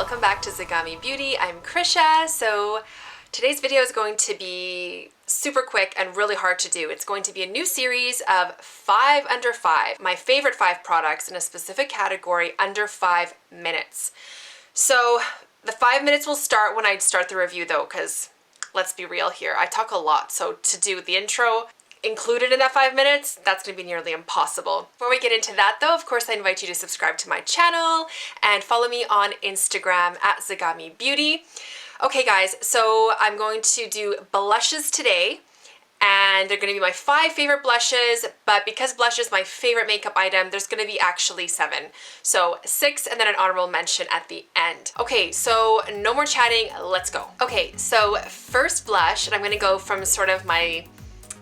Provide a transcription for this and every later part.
welcome back to Zegami Beauty. I'm Krisha. So today's video is going to be super quick and really hard to do. It's going to be a new series of 5 under 5, my favorite 5 products in a specific category under 5 minutes. So the 5 minutes will start when I start the review though, because let's be real here, I talk a lot. So to do the intro included in that 5 minutes, that's gonna be nearly impossible. Before we get into that though, of course I invite you to subscribe to my channel and follow me on Instagram at Zegami Beauty. Okay guys, so I'm going to do blushes today, and they're gonna be my 5 favorite blushes, but because blush is my favorite makeup item, there's gonna be actually 7. So 6 and then an honorable mention at the end. Okay, so no more chatting, let's go. Okay, so first blush, and I'm gonna go from sort of my,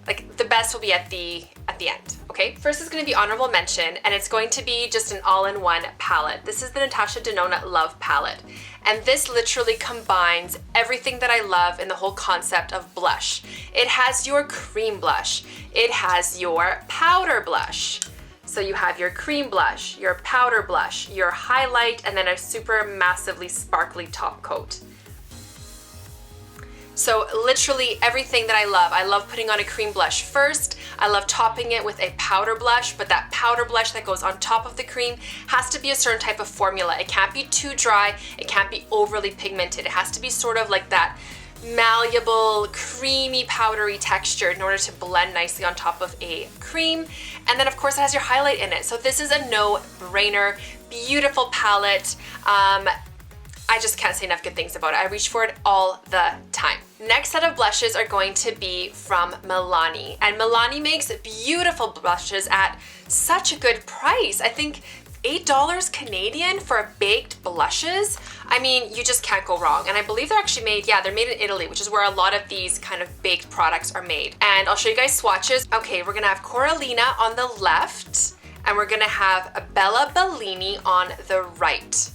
like the best will be at the end, okay? First is gonna be honorable mention, and it's going to be just an all-in-one palette. This is the Natasha Denona Love Palette. And this literally combines everything that I love in the whole concept of blush. It has your cream blush. It has your powder blush. So you have your cream blush, your powder blush, your highlight, and then a super massively sparkly top coat. So literally everything that I love. I love putting on a cream blush first. I love topping it with a powder blush, but that powder blush that goes on top of the cream has to be a certain type of formula. It can't be too dry. It can't be overly pigmented. It has to be sort of like that malleable, creamy, powdery texture in order to blend nicely on top of a cream. And then of course it has your highlight in it. So this is a no-brainer, beautiful palette. I just can't say enough good things about it. I reach for it all the time. Next set of blushes are going to be from Milani. And Milani makes beautiful blushes at such a good price. I think $8 Canadian for baked blushes. I mean, you just can't go wrong. And I believe they're actually made, yeah, they're made in Italy, which is where a lot of these kind of baked products are made. And I'll show you guys swatches. Okay, we're gonna have Coralina on the left, and we're gonna have Bella Bellini on the right.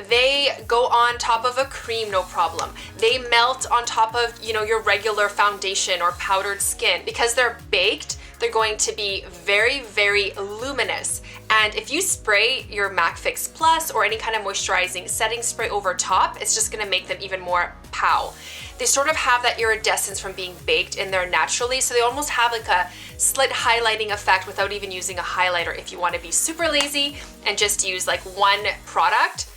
They go on top of a cream, no problem. They melt on top of, you know, your regular foundation or powdered skin. Because they're baked, they're going to be very, very luminous. And if you spray your MAC Fix Plus or any kind of moisturizing setting spray over top, it's just gonna make them even more pow. They sort of have that iridescence from being baked in there naturally, so they almost have like a slight highlighting effect without even using a highlighter if you wanna be super lazy and just use like one product.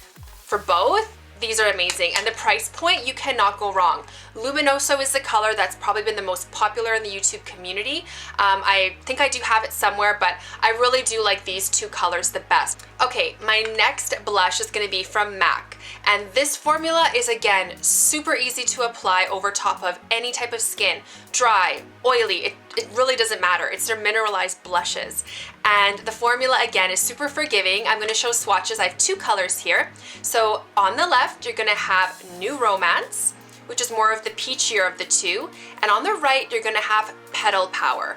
For both, these are amazing, and the price point, you cannot go wrong. Luminoso is the color that's probably been the most popular in the YouTube community. I think I do have it somewhere, but I really do like these 2 colors the best. Okay, my next blush is gonna be from MAC, and this formula is again super easy to apply over top of any type of skin, dry, oily, it really doesn't matter. It's their mineralized blushes. And the formula again is super forgiving. I'm gonna show swatches. I have 2 colors here. So on the left, you're gonna have New Romance, which is more of the peachier of the 2. And on the right, you're gonna have Petal Power,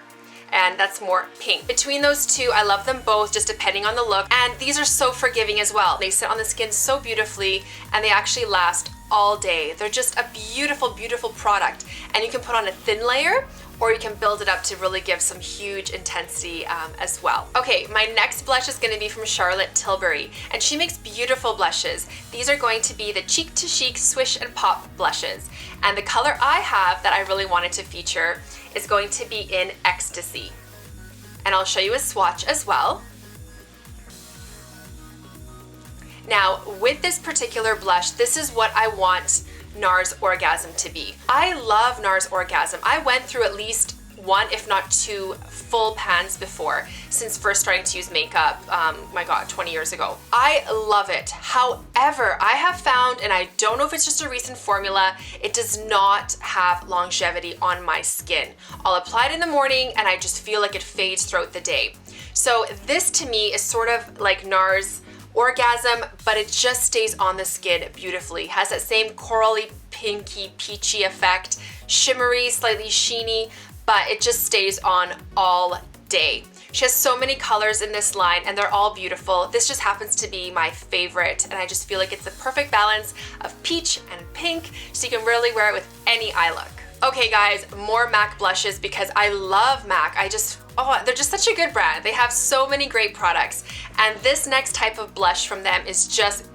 and that's more pink. Between those 2, I love them both, just depending on the look. And these are so forgiving as well. They sit on the skin so beautifully, and they actually last all day. They're just a beautiful, beautiful product. And you can put on a thin layer, or you can build it up to really give some huge intensity as well. Okay, my next blush is gonna be from Charlotte Tilbury, and she makes beautiful blushes. These are going to be the Cheek to Chic Swish and Pop blushes. And the color I have that I really wanted to feature is going to be in Ecstasy. And I'll show you a swatch as well. Now, with this particular blush, this is what I want NARS Orgasm to be. I love NARS Orgasm. I went through at least 1, if not 2 full pans before since first starting to use makeup, my god, 20 years ago. I love it. However, I have found, and I don't know if it's just a recent formula, it does not have longevity on my skin. I'll apply it in the morning and I just feel like it fades throughout the day. So this to me is sort of like NARS Orgasm, but it just stays on the skin beautifully. It has that same corally, pinky, peachy effect, shimmery, slightly sheeny, but it just stays on all day. She has so many colors in this line, and they're all beautiful. This just happens to be my favorite, and I just feel like it's the perfect balance of peach and pink, so you can really wear it with any eye look. Okay guys, more MAC blushes because I love MAC. I just Oh, they're just such a good brand. They have so many great products. And this next type of blush from them is just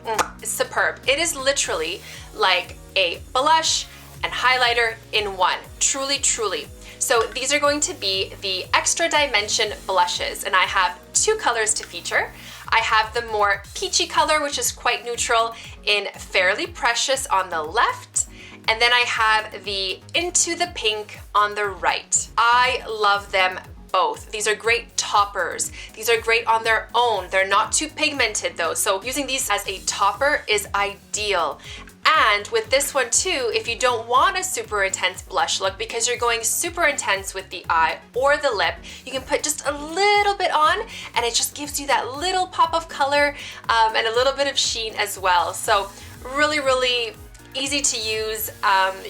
superb. It is literally like a blush and highlighter in one. Truly, truly. So these are going to be the Extra Dimension blushes, and I have two colors to feature. I have the more peachy color, which is quite neutral, in Fairly Precious on the left, and then I have the Into the Pink on the right. I love them both. These are great toppers. These are great on their own. They're not too pigmented though, so using these as a topper is ideal. And with this one too, if you don't want a super intense blush look because you're going super intense with the eye or the lip, you can put just a little bit on and it just gives you that little pop of color and a little bit of sheen as well. So really, really easy to use.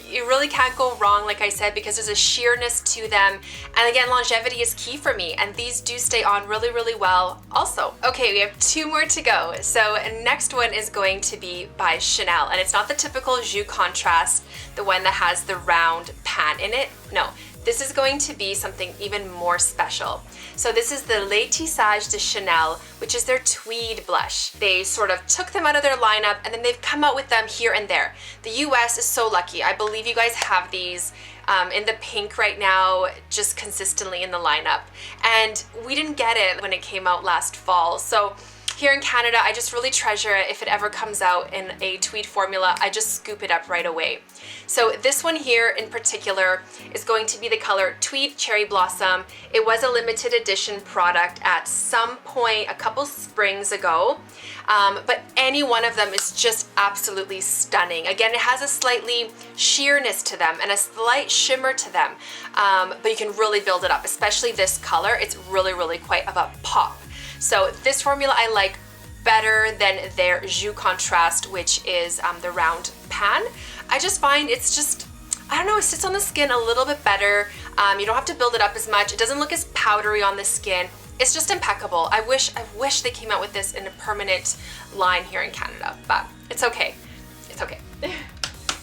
You really can't go wrong, like I said, because there's a sheerness to them. And again, longevity is key for me, and these do stay on really, really well also. Okay, we have two more to go. So next one is going to be by Chanel, and it's not the typical Jus Contrast, the one that has the round pan in it. No, this is going to be something even more special. So this is the Les Tissages de Chanel, which is their tweed blush. They sort of took them out of their lineup and then they've come out with them here and there. The US is so lucky. I believe you guys have these in the pink right now, just consistently in the lineup. And we didn't get it when it came out last fall. So here in Canada, I just really treasure it. If it ever comes out in a tweed formula, I just scoop it up right away. So this one here in particular is going to be the color Tweed Cherry Blossom. It was a limited edition product at some point a couple springs ago, but any one of them is just absolutely stunning. Again, it has a slightly sheerness to them and a slight shimmer to them, but you can really build it up, especially this color. It's really, really quite of a pop. So this formula I like better than their Jus Contrast, which is the round pan. I just find it's just, I don't know, it sits on the skin a little bit better. You don't have to build it up as much. It doesn't look as powdery on the skin. It's just impeccable. I wish they came out with this in a permanent line here in Canada, but it's okay. It's okay.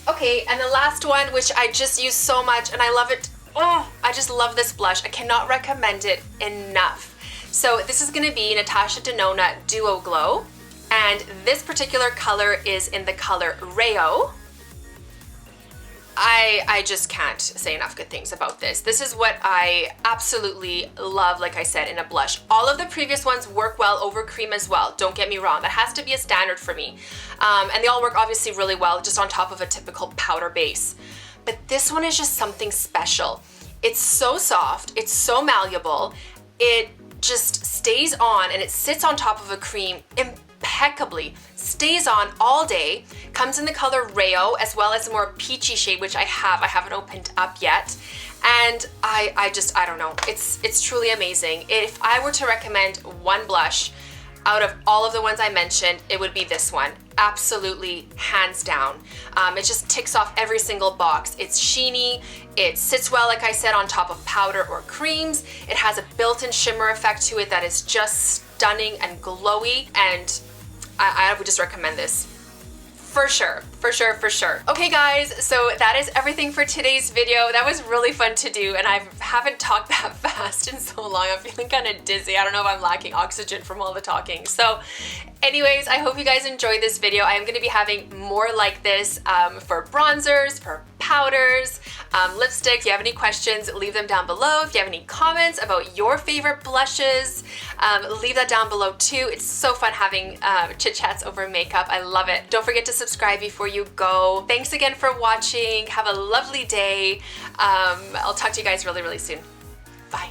Okay, and the last one, which I just use so much and I love it. Oh, I just love this blush. I cannot recommend it enough. So this is going to be Natasha Denona Duo Glow, and this particular color is in the color Rayo. I just can't say enough good things about this. This is what I absolutely love, like I said, in a blush. All of the previous ones work well over cream as well, don't get me wrong. That has to be a standard for me. And they all work obviously really well just on top of a typical powder base. But this one is just something special. It's so soft, it's so malleable, it just stays on and it sits on top of a cream impeccably, stays on all day, comes in the color Rayo as well as a more peachy shade, which I haven't opened up yet. And I don't know, it's truly amazing. If I were to recommend one blush out of all of the ones I mentioned, it would be this one. Absolutely, hands down. It just ticks off every single box. It's sheeny, it sits well, like I said, on top of powder or creams. It has a built-in shimmer effect to it that is just stunning and glowy, and I would just recommend this. For sure, for sure, for sure. Okay guys, so that is everything for today's video. That was really fun to do, and I haven't talked that fast in so long. I'm feeling kind of dizzy. I don't know if I'm lacking oxygen from all the talking. So anyways, I hope you guys enjoyed this video. I am going to be having more like this for bronzers, for powders, lipsticks. If you have any questions, leave them down below. If you have any comments about your favorite blushes, leave that down below too. It's so fun having chit chats over makeup. I love it. Don't forget to subscribe before you go. Thanks again for watching. Have a lovely day. I'll talk to you guys really, really soon. Bye.